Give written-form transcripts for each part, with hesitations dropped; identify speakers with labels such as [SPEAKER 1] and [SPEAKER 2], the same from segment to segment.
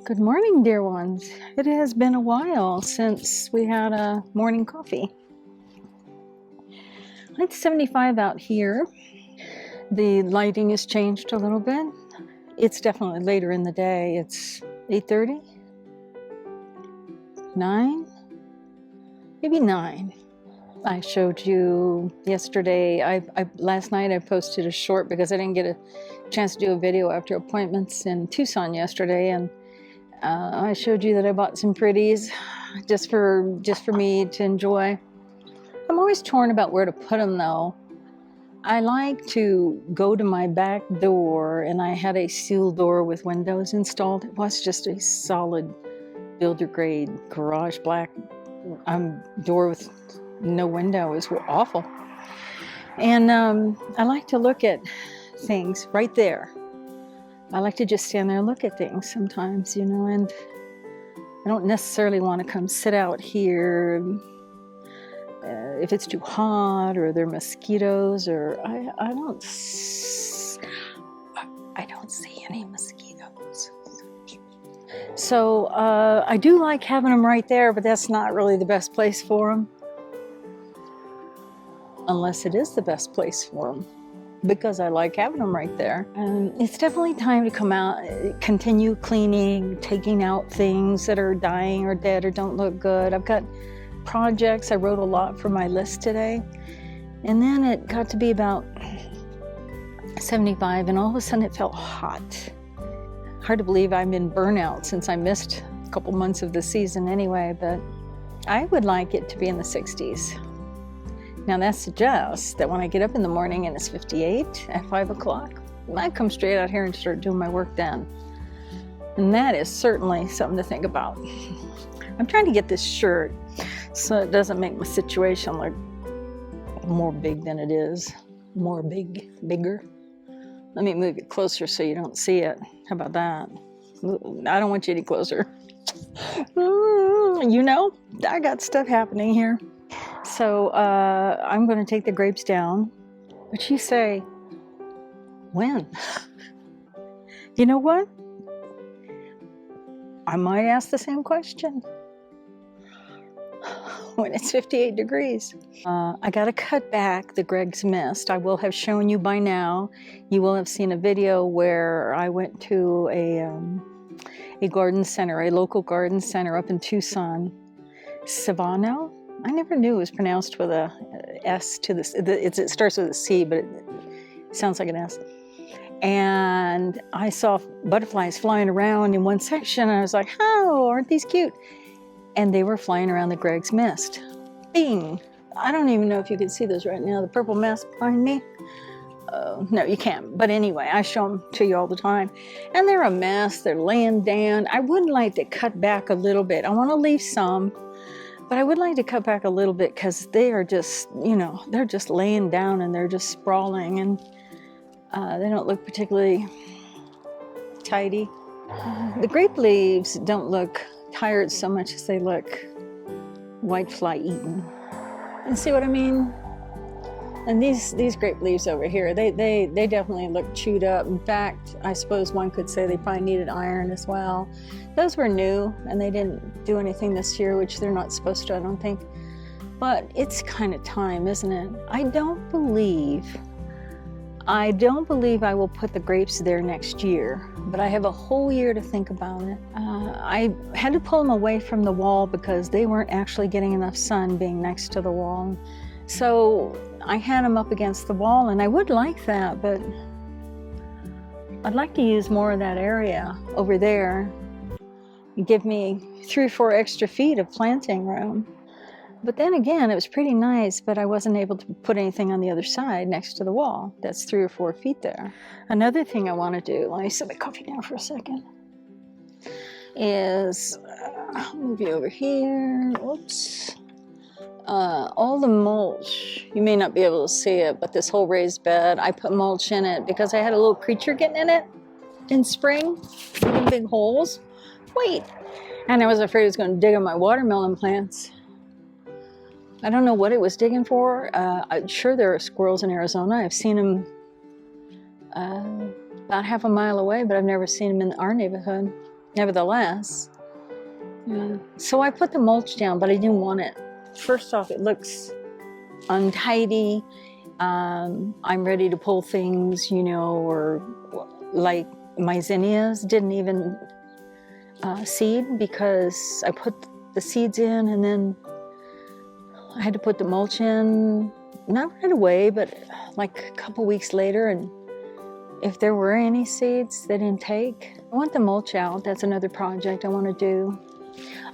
[SPEAKER 1] Good morning, dear ones. It has been a while since we had a morning coffee. It's 75 out here. The lighting has changed a little bit. It's definitely later in the day. It's 8:30, 9, maybe 9. I showed you yesterday. Last night I posted a short because I didn't get a chance to do a video after appointments in Tucson yesterday, and I showed you that I bought some pretties just for me to enjoy. I'm always torn about where to put them though. I like to go to my back door, and I had a sealed door with windows installed. It was just a solid builder grade garage black door with no window. It was awful. And I like to look at things right there. I like to just stand there and look at things sometimes, and I don't necessarily want to come sit out here if it's too hot or there are mosquitoes, or I don't see any mosquitoes. So I do like having them right there, but that's not really the best place for them. Unless it is the best place for them, because I like having them right there. And it's definitely time to come out, continue cleaning, taking out things that are dying or dead or don't look good. I've got projects. I wrote a lot for my list today. And then it got to be about 75, and all of a sudden it felt hot. Hard to believe I've been burnout since I missed a couple months of the season anyway, but I would like it to be in the 60s. Now that suggests that when I get up in the morning and it's 58 at 5 o'clock, I come straight out here and start doing my work then. And that is certainly something to think about. I'm trying to get this shirt so it doesn't make my situation look more big than it is. Bigger. Let me move it closer so you don't see it. How about that? I don't want you any closer. I got stuff happening here. So I'm going to take the grapes down. But you say, when? You know what? I might ask the same question. When it's 58 degrees. I got to cut back the Greg's Mist. I will have shown you by now. You will have seen a video where I went to a garden center, a local garden center up in Tucson. Savano? I never knew it was pronounced with a S to this. It starts with a C, but it sounds like an S. And I saw butterflies flying around in one section, and I was like, oh, aren't these cute? And they were flying around the Greg's Mist. Bing! I don't even know if you can see those right now, the purple mess behind me. No, you can't. But anyway, I show them to you all the time. And they're a mess. They're laying down. I would like to cut back a little bit. I want to leave some. But I would like to cut back a little bit because they are just, they're just laying down and they're just sprawling, and they don't look particularly tidy. The grape leaves don't look tired so much as they look whitefly eaten. And see what I mean? And these grape leaves over here, they definitely look chewed up. In fact, I suppose one could say they probably needed iron as well. Those were new, and they didn't do anything this year, which they're not supposed to, I don't think. But it's kind of time, isn't it? I don't believe I will put the grapes there next year, but I have a whole year to think about it. I had to pull them away from the wall because they weren't actually getting enough sun being next to the wall. So I had them up against the wall, and I would like that, but I'd like to use more of that area over there. Give me 3 or 4 extra feet of planting room. But then again, it was pretty nice, but I wasn't able to put anything on the other side next to the wall. That's 3 or 4 feet there. Another thing I want to do, let me set my coffee down for a second, is I'll move you over here. Whoops. All the mulch, you may not be able to see it, but this whole raised bed, I put mulch in it because I had a little creature getting in it in spring, digging big holes. Wait, and I was afraid it was going to dig on my watermelon plants. I don't know what it was digging for. I'm sure there are squirrels in Arizona. I've seen them about half a mile away, but I've never seen them in our neighborhood. nevertheless. So I put the mulch down, but I didn't want it. First off, it looks untidy. I'm ready to pull things, you know, or like my zinnias didn't even seed because I put the seeds in and then I had to put the mulch in, not right away, but like a couple weeks later. And if there were any seeds, they didn't take. I want the mulch out. That's another project I want to do.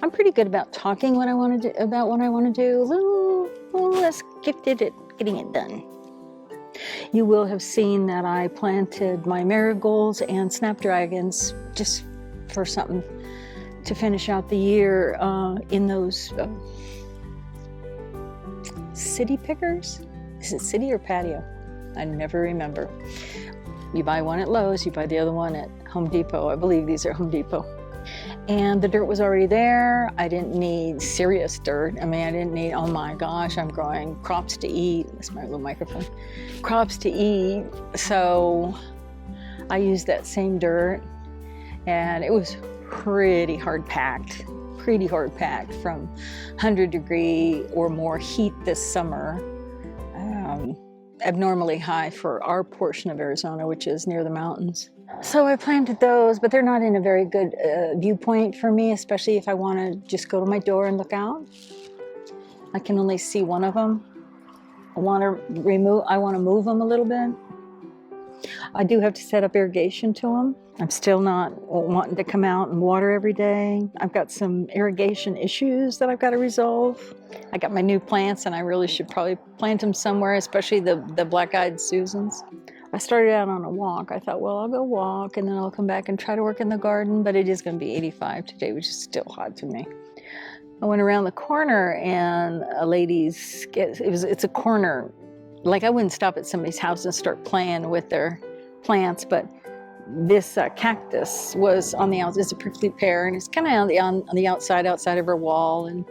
[SPEAKER 1] I'm pretty good about talking what I want to do, about what I want to do. A little less gifted at getting it done. You will have seen that I planted my marigolds and snapdragons just for something to finish out the year in those city pickers. Is it city or patio? I never remember. You buy one at Lowe's, you buy the other one at Home Depot. I believe these are Home Depot. And the dirt was already there. I didn't need serious dirt. I mean, I didn't need, oh my gosh, I'm growing crops to eat. That's my little microphone. Crops to eat. So I used that same dirt and it was pretty hard packed from 100-degree or more heat this summer. Abnormally high for our portion of Arizona, which is near the mountains. So I planted those, but they're not in a very good viewpoint for me, especially if I want to just go to my door and look out. I can only see one of them. I want to move them a little bit. I do have to set up irrigation to them. I'm still not wanting to come out and water every day. I've got some irrigation issues that I've got to resolve. I got my new plants and I really should probably plant them somewhere, especially the black-eyed Susans. I started out on a walk. I thought, well, I'll go walk and then I'll come back and try to work in the garden, but it is going to be 85 today, which is still hot to me. I went around the corner and a lady's, it's a corner. Like I wouldn't stop at somebody's house and start playing with their plants, but this cactus was on the outside. It's a prickly pear, and it's kind of on the outside of her wall, and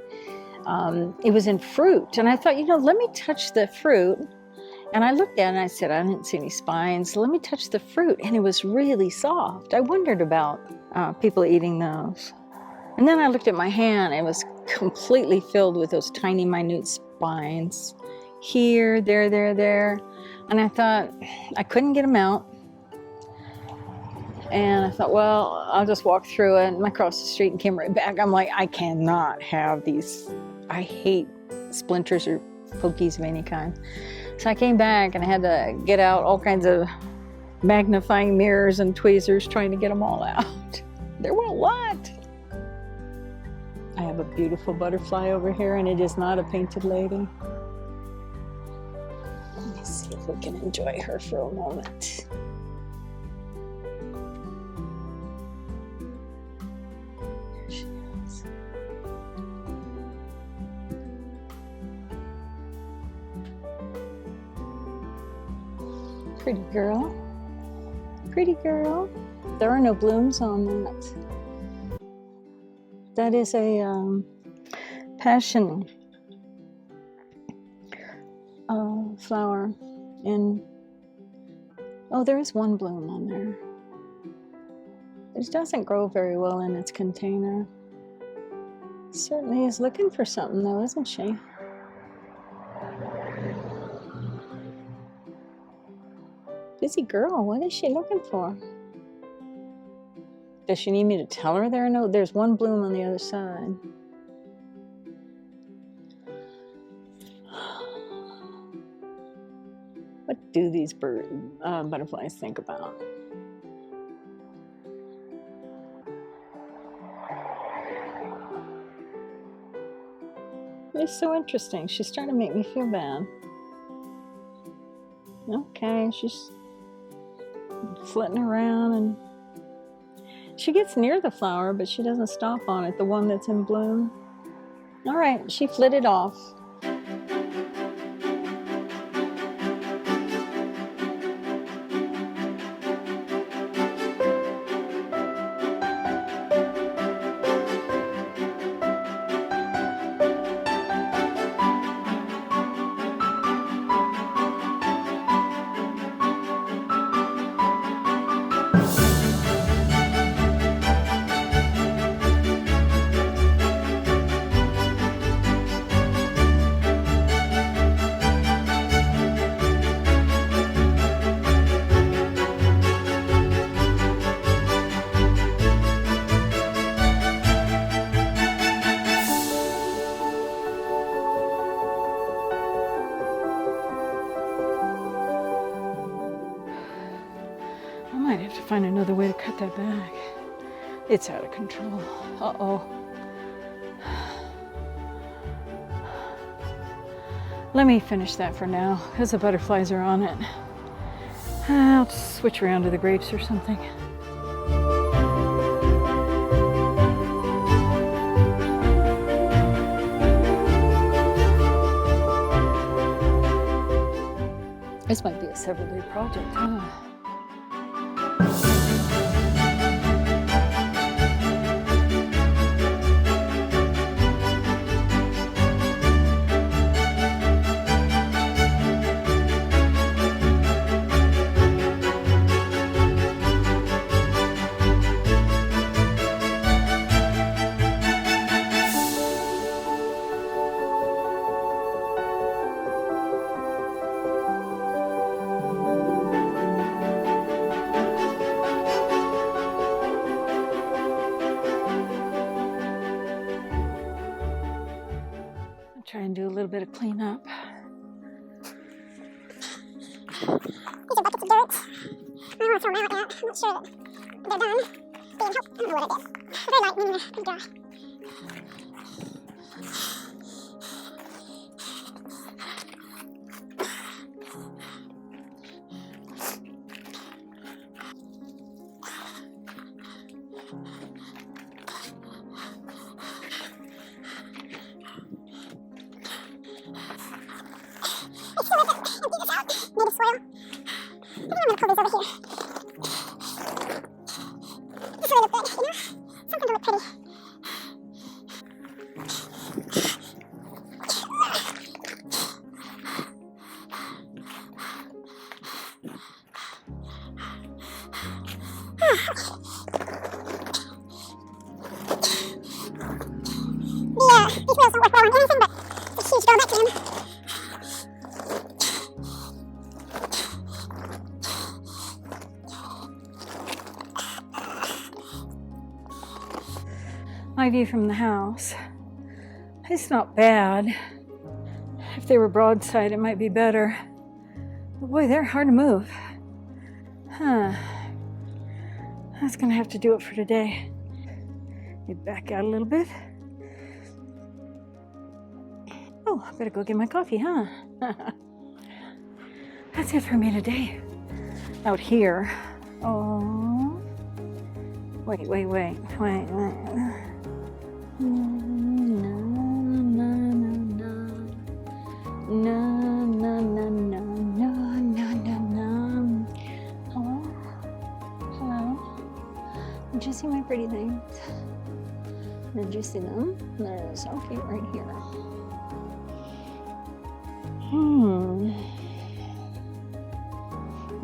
[SPEAKER 1] it was in fruit. And I thought, you know, let me touch the fruit. And I looked at it and I said, I didn't see any spines, so let me touch the fruit. And it was really soft. I wondered about people eating those. And then I looked at my hand. It was completely filled with those tiny, minute spines. Here, there. And I thought, I couldn't get them out. And I thought, well, I'll just walk through it. And I crossed the street and came right back. I'm like, I cannot have these. I hate splinters or pokies of any kind. So I came back and I had to get out all kinds of magnifying mirrors and tweezers trying to get them all out. There were a lot. I have a beautiful butterfly over here, and it is not a painted lady. Let me see if we can enjoy her for a moment. There she is. Pretty girl. Pretty girl. There are no blooms on that. That is a passion flower. And oh, there is one bloom on there. It doesn't grow very well in its container. Certainly is looking for something though, isn't she? Busy girl, what is she looking for? Does she need me to tell her there? No, there's one bloom on the other side. What do these butterflies think about? It's so interesting. She's trying to make me feel bad. Okay, she's flitting around and she gets near the flower, but she doesn't stop on it, the one that's in bloom. All right, she flitted off. find another way to cut that back. It's out of control. Uh-oh. Let me finish that for now, because the butterflies are on it. I'll just switch around to the grapes or something. This might be a several-day project, huh? Try and do a little bit of cleanup.
[SPEAKER 2] These are buckets of dirt. I don't want to throw them out yet. I'm not sure that they're done being helped. I don't know what I did. They're very light, meaning they're pretty dry. I feel like I empty this out. Native soil. I think I'm going to pull these over here. This really look good, you know? Something to look pretty. These wheels don't work well on anything, but it's a huge drawback to them.
[SPEAKER 1] My view from the house, it's not bad. If they were broadside, it might be better. But boy, they're hard to move. Huh. That's gonna have to do it for today. Maybe back out a little bit. Oh, I better go get my coffee, huh? That's it for me today. Out here. Oh. Wait. No. Hello? Did you see my pretty things? Did you see them? They're so cute right here.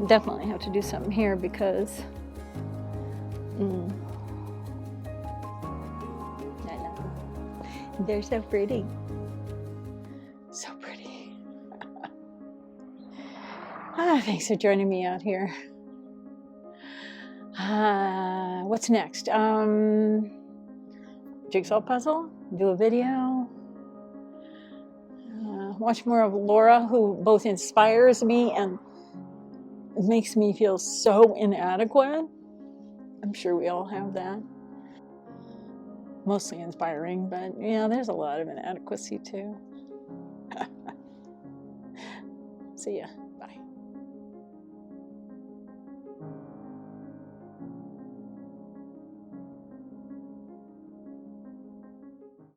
[SPEAKER 1] Definitely have to do something here because I know. They're so pretty. So pretty. Thanks for joining me out here. What's next? Jigsaw puzzle? Do a video? Watch more of Laura, who both inspires me and makes me feel so inadequate. I'm sure we all have that. Mostly inspiring, but yeah, there's a lot of inadequacy too. See ya.